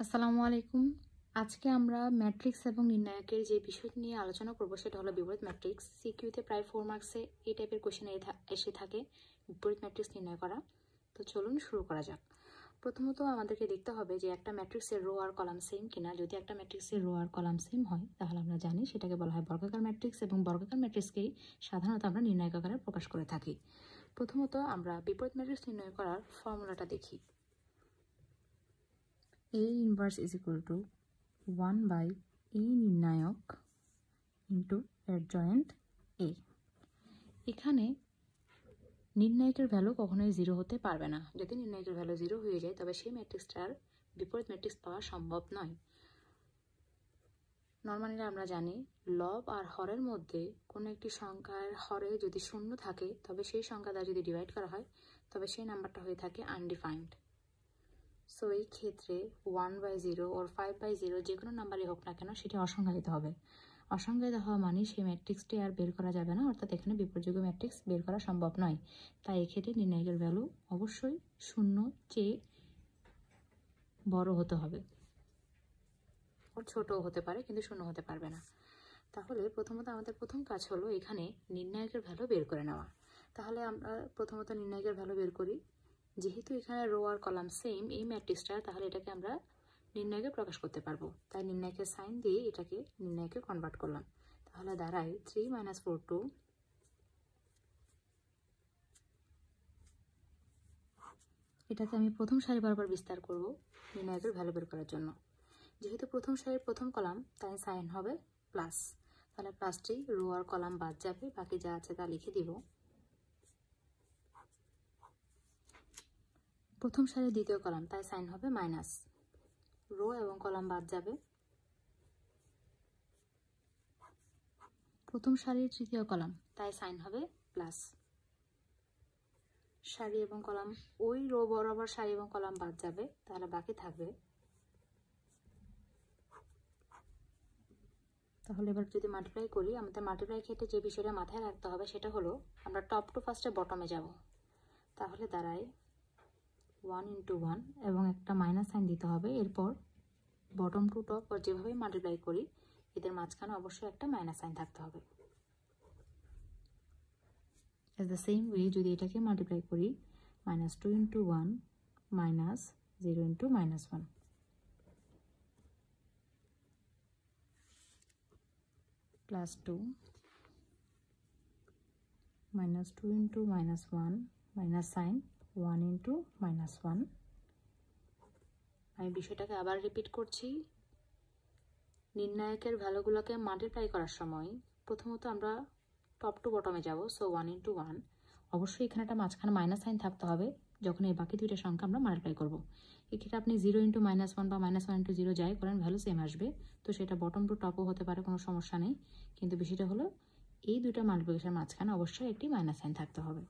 আসসালামু আলাইকুম। আজকে আমরা ম্যাট্রিক্স এবং নির্ণায়কের যে বিষয়টি নিয়ে আলোচনা করব সেটা হলো বিপরীত ম্যাট্রিক্স। সিকিউতে প্রায় 4 মার্কসে এই টাইপের কোশ্চেন এসে থাকে বিপরীত ম্যাট্রিক্স নির্ণয় করা। তো চলুন শুরু করা যাক। প্রথমত আমাদেরকে দেখতে হবে যে একটা ম্যাট্রিক্সের রো আর কলাম সেম কিনা। যদি একটা ম্যাট্রিক্সের রো আর কলাম সেম হয় তাহলে আমরা জানি সেটাকে বলা হয় বর্গাকার ম্যাট্রিক্স, এবং বর্গাকার ম্যাট্রিক্সকেই সাধারণত আমরা নির্ণায়ক আকারে প্রকাশ করে থাকি। প্রথমত আমরা বিপরীত ম্যাট্রিক্স নির্ণয় করার ফর্মুলাটা দেখি। A inverse is equal to 1 by A নির্ণায়ক into adjoint A। এখানে নির্ণায়কের ভ্যালু কখনোই 0 হতে পারবে না। যদি নির্ণায়কের ভ্যালু 0 হয়ে যায় তবে সেই ম্যাট্রিক্সটার বিপরীত ম্যাট্রিক্স পাওয়া সম্ভব নয়। নর্মালি আমরা জানি লব আর হরের মধ্যে কোনো একটি সংখ্যার হরে যদি 0 থাকে তবে সেই সংখ্যা দ্বারা যদি ডিভাইড করা হয় তবে সেই নাম্বারটা হয়ে থাকে আনডিফাইন্ড। সো এই ক্ষেত্রে 1/0 ওর 5/0 যে কোনো নাম্বারই হোক না কেন সেটি অসংজ্ঞায়িত হবে। অসংজ্ঞায়িত হওয়া মানে সেই ম্যাট্রিক্সটি আর বের করা যাবে না, অর্থাৎ এখানে বিপর্যয় ম্যাট্রিক্স বের করা সম্ভব নয়। তাই এক্ষেত্রে নির্ণায়কের ভ্যালু অবশ্যই 0 চেয়ে বড় হতে হবে, ওর ছোটও হতে পারে কিন্তু 0 হতে পারবে না। তাহলে প্রথমত আমাদের প্রথম কাজ হলো এখানে নির্ণায়কের ভ্যালু বের করে নেওয়া। তাহলে আমরা প্রথমত নির্ণায়কের ভ্যালু বের করি। যেহেতু এখানে রো আর কলাম সেম এই ম্যাট্রিক্সটা, তাহলে এটাকে আমরা নির্ণায়কে প্রকাশ করতে পারবো। তাই নির্ণায়কের সাইন দিয়ে এটাকে নির্ণায়কে কনভার্ট করলাম। তাহলে দাঁড়ায় 3 - 4 2। এটাকে আমি প্রথম সারি বরাবর বিস্তার করব নির্ণায়কের ভ্যালু বের করার জন্য। যেহেতু প্রথম সারির প্রথম কলাম তাই সাইন হবে প্লাস। তাহলে প্লাসটি রো আর কলাম বাদ যাবে, বাকি যা আছে তা লিখে দিব। প্রথম সারির দ্বিতীয় কলাম তাই সাইন হবে মাইনাস, রো এবং কলাম বাদ যাবে। প্রথম সারির তৃতীয় কলাম তাই সাইন হবে প্লাস। সারি এবং কলাম ওই রো বরাবর সারি এবং কলাম বাদ যাবে, তাহলে বাকি থাকবে। তাহলে এবার যদি মাল্টিপ্লাই করি, আমাদের মাল্টিপ্লাই ক্ষেত্রে যে বিষয়টা মাথায় রাখতে হবে সেটা হলো আমরা টপ টু ফার্স্টে বটমে যাব। তাহলে দাঁড়ায় 1 × 1 এবং একটা মাইনাস সাইন দিতে হবে। এরপর বটম টু টপ আর যেভাবে মাল্টিপ্লাই করি এদের মাঝখানে অবশ্যই একটা মাইনাস সাইন থাকতে হবে। অ্যাজ দ্য সেম ওয়ে যদি এটাকে মাল্টিপ্লাই করি, -2 × 1 -0 × -1, +2 -2 × -1 মাইনাস সাইন 1 × -1। আমি বিষয়টাকে আবার রিপিট করছি। নির্ণায়কের ভ্যালুগুলোকে মাল্টিপ্লাই করার সময় প্রথমত আমরা টপ টু বটমে যাব। সো 1 × 1, অবশ্যই এখানে একটা মাঝখানে মাইনাস সাইন থাকতে হবে যখন এই বাকি দুইটা সংখ্যা আমরা মাল্টিপ্লাই করব। এক্ষেত্রে আপনি 0 × -1 বা -1 × 0 যাই করেন ভ্যালু সেম আসবে। তো সেটা বটম টু টপও হতে পারে, কোনো সমস্যা নেই। কিন্তু বিষয়টা হলো এই দুইটা মাল্টিপ্লিকেশনের মাঝখানে অবশ্যই একটি মাইনাস সাইন থাকতে হবে।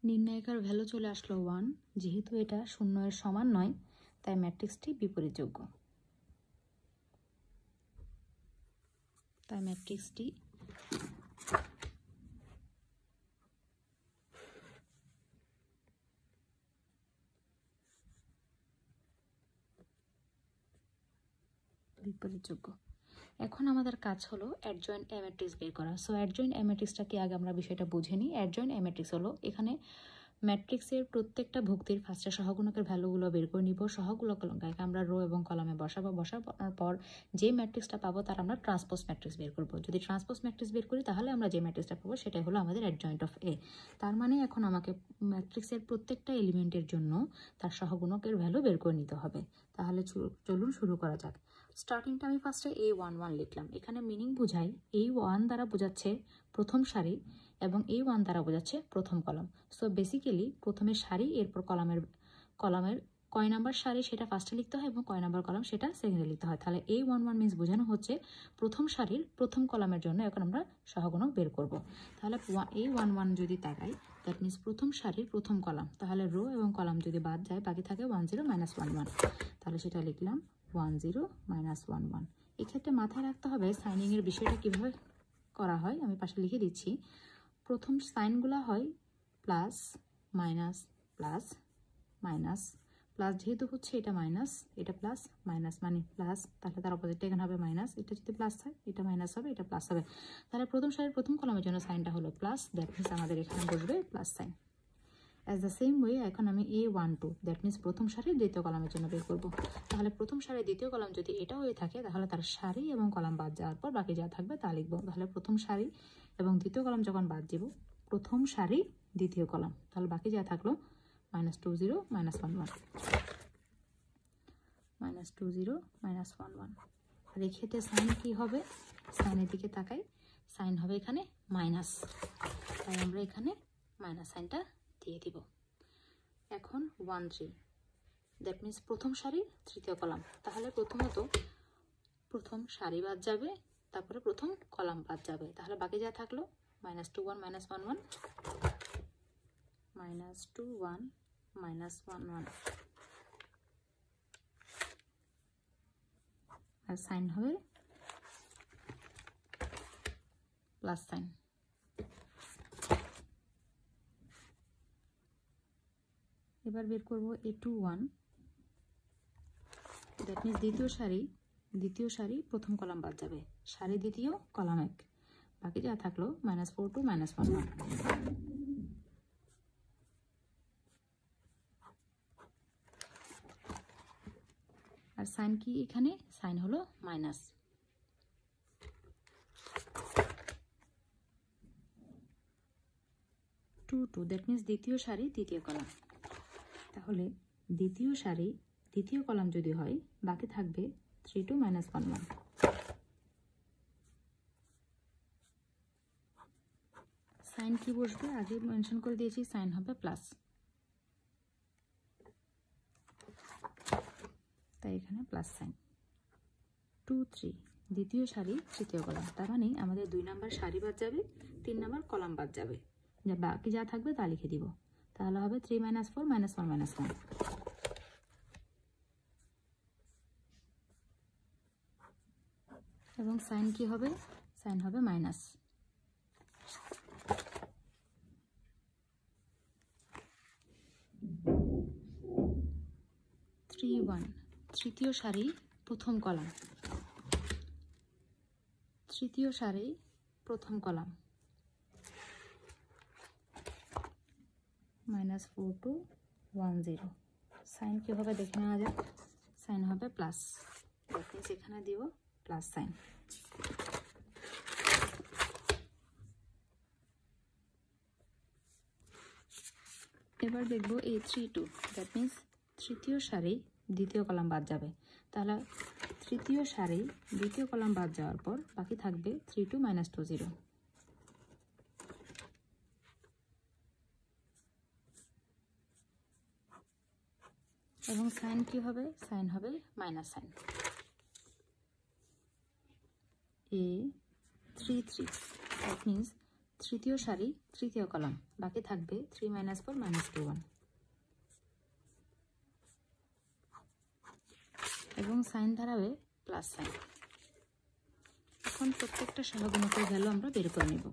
নির্ণায়কের ভ্যালু চলে আসলো 1। যেহেতু এটা 0 এর সমান নয় তাই ম্যাট্রিক্সটি বিপরীতযোগ্য। তাই ম্যাট্রিক্সটি বিপরীতযোগ্য। এখন আমাদের কাজ হলো অ্যাডজয়েন্ট এ ম্যাট্রিক্স বের করা। সো অ্যাডজয়েন্ট এ ম্যাট্রিক্সটা কি আগে আমরা বিষয়টা বুঝে নিই। অ্যাডজয়েন্ট এ ম্যাট্রিক্স হলো এখানে ম্যাট্রিক্সের প্রত্যেকটা ভুক্তির ফার্স্টে সহগুণকের ভ্যালুগুলো বের করে নিব। সহগুণককে আমরা রো এবং কলামে বসাবো। বসানোর পর যে ম্যাট্রিক্সটা পাবো তার আমরা ট্রান্সপোজ ম্যাট্রিক্স বের করব। যদি ট্রান্সপোজ ম্যাট্রিক্স বের করি তাহলে আমরা যে ম্যাট্রিক্সটা পাবো সেটাই হলো আমাদের অ্যাডজয়েন্ট অফ এ। তার মানে এখন আমাকে ম্যাট্রিক্সের প্রত্যেকটা এলিমেন্টের জন্য তার সহগুণকের ভ্যালু বের করে নিতে হবে। তাহলে চলুন শুরু করা যাক। স্টার্টিংটা আমি ফার্স্টে A11 লিখলাম। এখানে মিনিং বুঝাই A1 দ্বারা বোঝাচ্ছে প্রথম সারি এবং A1 দ্বারা বোঝাচ্ছে প্রথম কলাম। সো বেসিক্যালি প্রথমে সারি, এরপর কলামের কয় নাম্বার সারি সেটা ফার্স্টে লিখতে হয় এবং কয় নাম্বার কলাম সেটা সেকেন্ডে লিখতে হয়। তাহলে A11 মিনস বোঝানো হচ্ছে প্রথম সারির প্রথম কলামের জন্য এখন আমরা সহগুণক বের করব। তাহলে A11 যদি তাকাই, দ্যাট মিনস প্রথম সারির প্রথম কলাম, তাহলে রো এবং কলাম যদি বাদ যায় বাকি থাকে 10 -11। তাহলে সেটা লিখলাম 10 -11। এক্ষেত্রে মাথায় রাখতে হবে সাইনিংয়ের বিষয়টা কীভাবে করা হয়, আমি পাশে লিখে দিচ্ছি। প্রথম সাইনগুলো হয় plus minus plus minus plus, যেহেতু হচ্ছে এটা মাইনাস এটা প্লাস মাইনাস মানে প্লাস, তাহলে তার অপোজিটটা এখানে হবে মাইনাস। এটা যদি প্লাস হয় এটা মাইনাস হবে, এটা প্লাস হবে। তাহলে প্রথম সারির প্রথম কলামের জন্য সাইনটা হলো প্লাস, দ্যাট মিনস আমাদের এখানে বসবে plus sign. As the same way এখন আমি A12 দ্যাট মিনস প্রথম সারির দ্বিতীয় কলামের জন্য বের করব। তাহলে প্রথম সারির দ্বিতীয় কলাম যদি এটা হয়ে থাকে তাহলে তার সারি এবং কলাম বাদ যাওয়ার পর বাকি যা থাকবে তা লিখবো। তাহলে প্রথম সারি এবং দ্বিতীয় কলাম যখন বাদ যাব, প্রথম সারি দ্বিতীয় কলাম, তাহলে বাকি যা থাকলো -20 -11 -20 -11। আর এক্ষেত্রে সাইন কি হবে, সাইনের দিকে তাকাই, সাইন হবে এখানে মাইনাস, তাই আমরা এখানে মাইনাস সাইনটা দিয়ে দিব। এখন 13 দ্যাট মিনস প্রথম সারি তৃতীয় কলাম, তাহলে প্রথমত প্রথম সারি বাদ যাবে, তারপরে প্রথম কলাম বাদ যাবে, তাহলে বাকি যা থাকলো -21 -11 -21 -11 আর সাইন হবে প্লাস সাইন। এবার বের করব A21 দ্যাট মিনস দ্বিতীয় সারি প্রথম কলাম বাদ যাবে, সারি দ্বিতীয় কলাম 1, বাকি যা থাকলো -4 to -11। আর সাইন কি এখানে, সাইন হলো মাইনাস। টু দ্যাট মিনস দ্বিতীয় সারি তৃতীয় কলাম, তাহলে দ্বিতীয় সারি দ্বিতীয় কলাম যদি হয় বাকি থাকবে 3 to -11। সাইন কি বসবে আগে মেনশন করে দিয়েছি, সাইন হবে প্লাস, তাই এখানে প্লাস সাইন। 2 3 দ্বিতীয় সারি তৃতীয় কলাম, তার মানে আমাদের 2 নাম্বার সারি বাদ যাবে, 3 নাম্বার কলাম বাদ যাবে, যা বাকি যা থাকবে তা লিখে দিব। তাহলে হবে 3 -4 -1 -1 এবং সাইন কি হবে, সাইন হবে মাইনাস। 3 1 তৃতীয় সারি প্রথম কলাম, তৃতীয় সারি প্রথম কলাম -4 to 10। সাইন কি হবে দেখে নেওয়া যাক, সাইন হবে প্লাস, এখানে দিব প্লাস সাইন। এবার দেখব A32 দ্যাট মিনস তৃতীয় সারি দ্বিতীয় কলাম বাদ যাবে, তাহলে তৃতীয় সারি দ্বিতীয় কলাম বাদ যাওয়ার পর বাকি থাকবে 3 to -20। এবং সাইন কি হবে, সাইন হবে minus sine. A33 that means তৃতীয় সারি তৃতীয় কলাম, বাকি থাকবে 3 -4 -21 এবং সাইন দাঁড়াবে প্লাস সাইন। এখন প্রত্যেকটা সহগুণকের ভ্যালু আমরা বের করে নেব।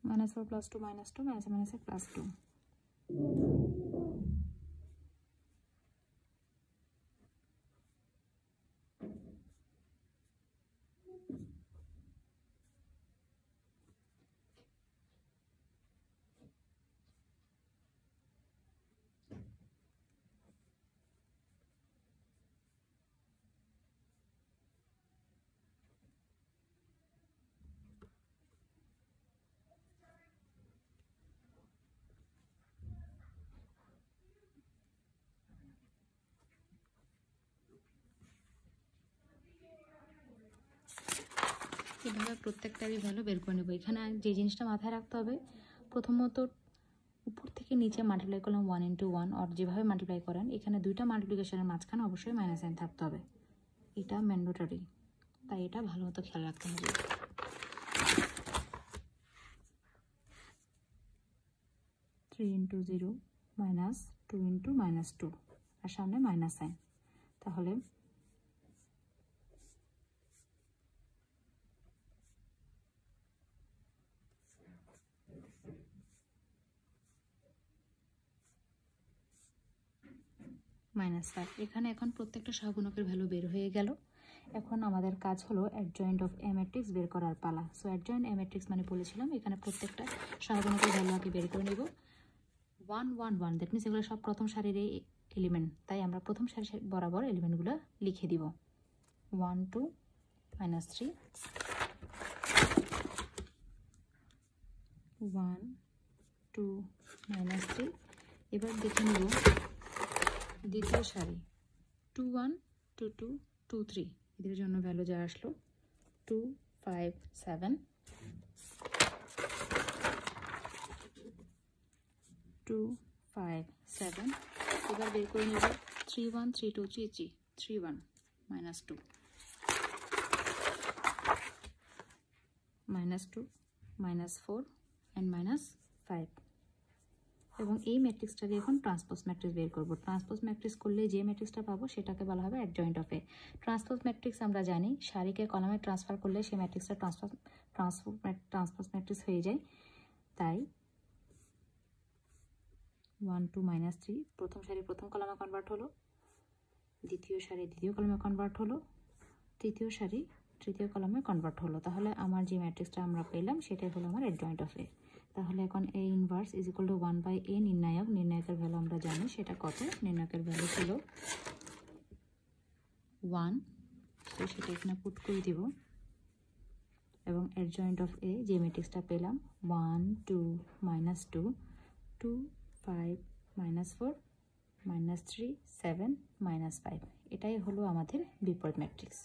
-4 + 2 -2 -1 -1 +2। এভাবে প্রত্যেকটারই ভ্যালু বের করে নেব। এখানে যে জিনিসটা মাথায় রাখতে হবে, প্রথমত উপর থেকে নিচে মাল্টিপ্লাই করলাম 1 into 1, আর যেভাবে মাল্টিপ্লাই করেন এখানে দুইটা মাল্টিপ্লিকেশনের মাঝখানে অবশ্যই মাইনাস সাইন থাকতে হবে, এটা ম্যান্ডেটরি, তাই এটা ভালো মতো খেয়াল রাখতে হবে। থ্রি ইন্টু 0 মাইনাস 2 ইন্টু -2, আর সামনে মাইনাস সাইন, তাহলে -5। এখানে এখন প্রত্যেকটা সহগুণকের ভ্যালু বের হয়ে গেল। এখন আমাদের কাজ হলো অ্যাডজয়েন্ট অফ এ ম্যাট্রিক্স বের করার পালা। সো অ্যাডজয়েন্ট এ ম্যাট্রিক্স মানে বলেছিলাম এখানে প্রত্যেকটা সহগুণকের ভ্যালু আগে বের করে নেব। 1 1 1, দ্যাট মিনস এগুলো সব প্রথম সারির এলিমেন্ট, তাই আমরা প্রথম সারি বরাবর এলিমেন্টগুলো লিখে দিব। 1 2 -3, 1 2 -3। এবার দেখে নেব দ্বিতীয় সারি 2 1 2 2 2 3, এদের জন্য ভ্যালু যা আসলো 2 5 7, 2 5 7। এবার বের করে নেব 3 1 3 2 3 3 3 1 -2 -2 -4 and -5। এবং এই ম্যাট্রিক্সটাকে এখন ট্রান্সপোজ ম্যাট্রিক্স বের করব। ট্রান্সপোজ ম্যাট্রিক্স করলে যে ম্যাট্রিক্সটা পাবো সেটাকে বলা হবে adjoint of A. Transpose matrix আমরা জানি সারিকে কলামে ট্রান্সফার করলে সেই ম্যাট্রিক্সটা ট্রান্সপোজ ম্যাট্রিক্স হয়ে যায়। তাই 1 2 -3 প্রথম সারি প্রথম কলামে কনভার্ট হলো, দ্বিতীয় সারি দ্বিতীয় কলামে কনভার্ট হলো, তৃতীয় সারি তৃতীয় কলামে কনভার্ট হলো। তাহলে আমার যে ম্যাট্রিক্সটা আমরা পেলাম সেটাই হলো আমার অ্যাডজয়েন্ট অফ এ। তাহলে এখন A inverse is equal to 1/a নির্ণায়ক। নির্ণায়কের ভ্যালু আমরা জানি সেটা কত, নির্ণায়কের ভ্যালু ছিল 1, তো সেটা এখানে পুট করে দিব। এবং অ্যাডজয়েন্ট অফ এ যে ম্যাট্রিক্সটা পেলাম 1 2 -2 2 5 -4 -3 7 -5, এটাই হলো আমাদের বিপরীত ম্যাট্রিক্স।